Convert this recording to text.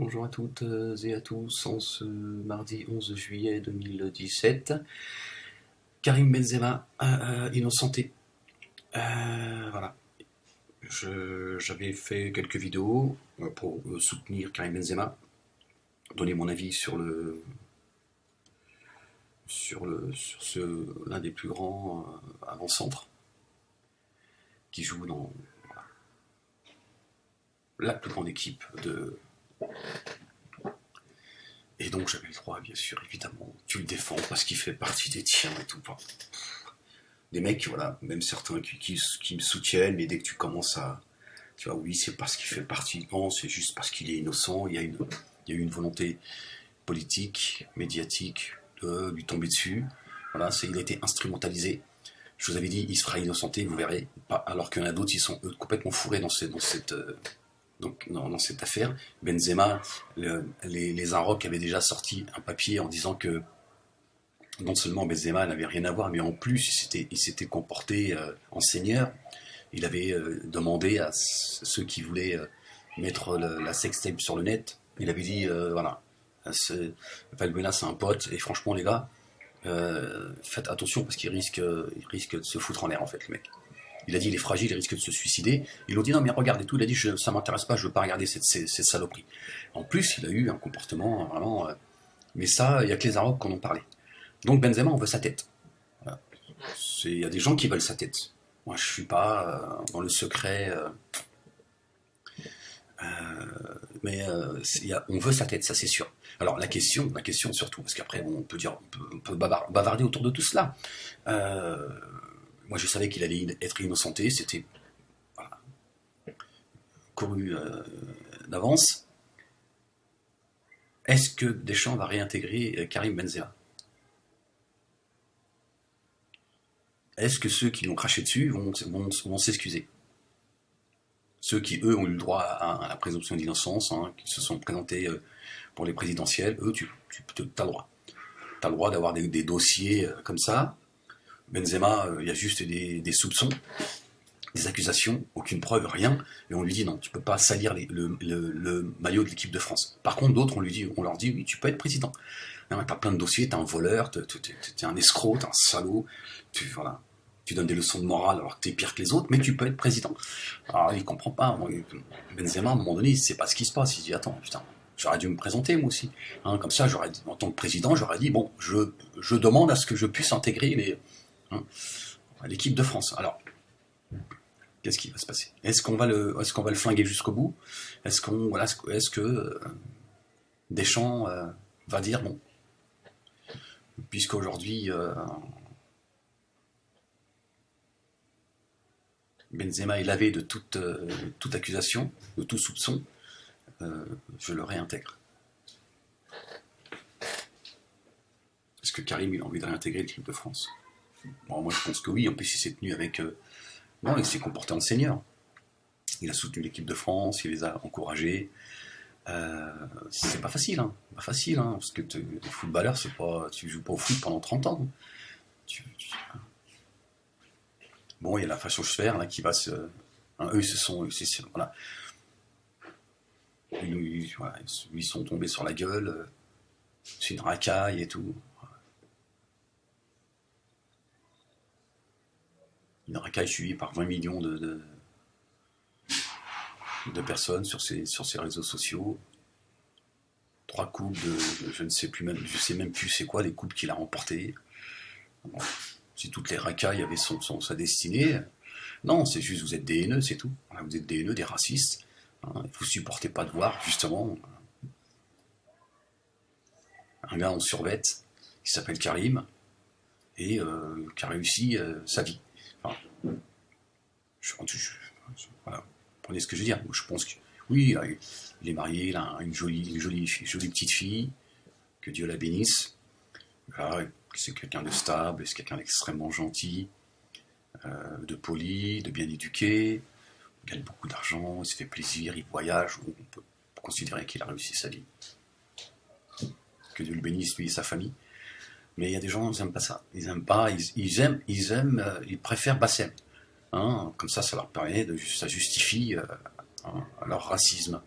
Bonjour à toutes et à tous, en ce mardi 11 juillet 2017. Karim Benzema, innocenté. Voilà. J'avais fait quelques vidéos pour soutenir Karim Benzema, donner mon avis sur l'un des plus grands avant-centres qui joue dans la plus grande équipe de. Et donc j'avais le droit, bien sûr, évidemment. Tu le défends parce qu'il fait partie des tiens et tout. Des mecs, voilà, même certains qui me soutiennent, mais dès que tu commences à. Tu vois, oui, c'est parce qu'il fait partie. Non, c'est juste parce qu'il est innocent. Il y a eu une volonté politique, médiatique, de lui tomber dessus. Voilà, il a été instrumentalisé. Je vous avais dit, il se fera innocenté, vous verrez. Alors qu'il y en a d'autres, ils sont eux, complètement fourrés dans cette affaire. Benzema, les Inrocks avaient déjà sorti un papier en disant que non seulement Benzema n'avait rien à voir, mais en plus il s'était comporté en seigneur. Il avait demandé à ceux qui voulaient mettre la sextape sur le net, il avait dit voilà, Valbuena c'est un pote, et franchement les gars, faites attention parce qu'il risque de se foutre en l'air en fait le mec. Il a dit il est fragile, il risque de se suicider. Ils l'ont dit non mais regardez tout, il a dit ça m'intéresse pas, je veux pas regarder cette saloperie. En plus il a eu un comportement vraiment... mais ça, il n'y a que les Arabes qui en ont parlé. Donc Benzema on veut sa tête. Voilà. Il y a des gens qui veulent sa tête. Moi je suis pas dans le secret... mais on veut sa tête, ça c'est sûr. Alors la question surtout, parce qu'après bon, on peut bavarder autour de tout cela. Moi je savais qu'il allait être innocenté, c'était voilà, couru d'avance. Est-ce que Deschamps va réintégrer Karim Benzema? Est-ce que ceux qui l'ont craché dessus vont s'excuser? Ceux qui, eux, ont eu le droit à la présomption d'innocence, hein, qui se sont présentés pour les présidentielles, eux, tu as le droit. Tu as le droit d'avoir des dossiers comme ça. Benzema, il y a juste des soupçons, des accusations, aucune preuve, rien, et on lui dit non, tu peux pas salir le maillot de l'équipe de France. Par contre, d'autres, on leur dit oui, tu peux être président. Tu as plein de dossiers, tu es un voleur, tu es un escroc, tu es un salaud, voilà. Tu donnes des leçons de morale alors que tu es pire que les autres, mais tu peux être président. Alors il comprend pas. Benzema, à un moment donné, il sait pas ce qui se passe. Il dit attends, putain, j'aurais dû me présenter moi aussi. Hein, comme ça, en tant que président, j'aurais dit bon, je demande à ce que je puisse intégrer l'équipe de France. Alors, qu'est-ce qui va se passer? Est-ce qu'on va le flinguer jusqu'au bout? Est-ce que Deschamps va dire bon, puisqu'aujourd'hui Benzema est lavé de toute accusation, de tout soupçon, je le réintègre. Est-ce que Karim il a envie de réintégrer l'équipe de France? Bon, moi je pense que oui, en plus il s'est tenu avec... non, il s'est comporté en seigneur. Il a soutenu l'équipe de France, il les a encouragés. C'est pas facile, hein. Pas facile, hein, parce que les footballeurs, c'est pas, tu joues pas au foot pendant 30 ans. Bon, il y a la fachosphère là qui va se... Hein, eux, voilà. Ils sont tombés sur la gueule. C'est une racaille et tout. Une racaille suivie par 20 millions de personnes sur ces réseaux sociaux. 3 coupes je sais même plus c'est quoi les coupes qu'il a remportées. Bon, si toutes les racailles avaient sa destinée, non, c'est juste vous êtes des haineux, c'est tout. Vous êtes des haineux, des racistes. Hein, vous supportez pas de voir justement un gars en survette qui s'appelle Karim et qui a réussi sa vie. Enfin, voilà, prenez ce que je veux dire. Je pense que oui, il est marié, il a une jolie petite fille, que Dieu la bénisse. Voilà, c'est quelqu'un de stable, c'est quelqu'un d'extrêmement gentil, de poli, de bien éduqué, il gagne beaucoup d'argent, il se fait plaisir, il voyage, on peut considérer qu'il a réussi sa vie. Que Dieu le bénisse, lui et sa famille. Mais il y a des gens, ils n'aiment pas ça. Ils n'aiment pas, ils préfèrent Bassem. Hein, comme ça leur permet ça justifie leur racisme.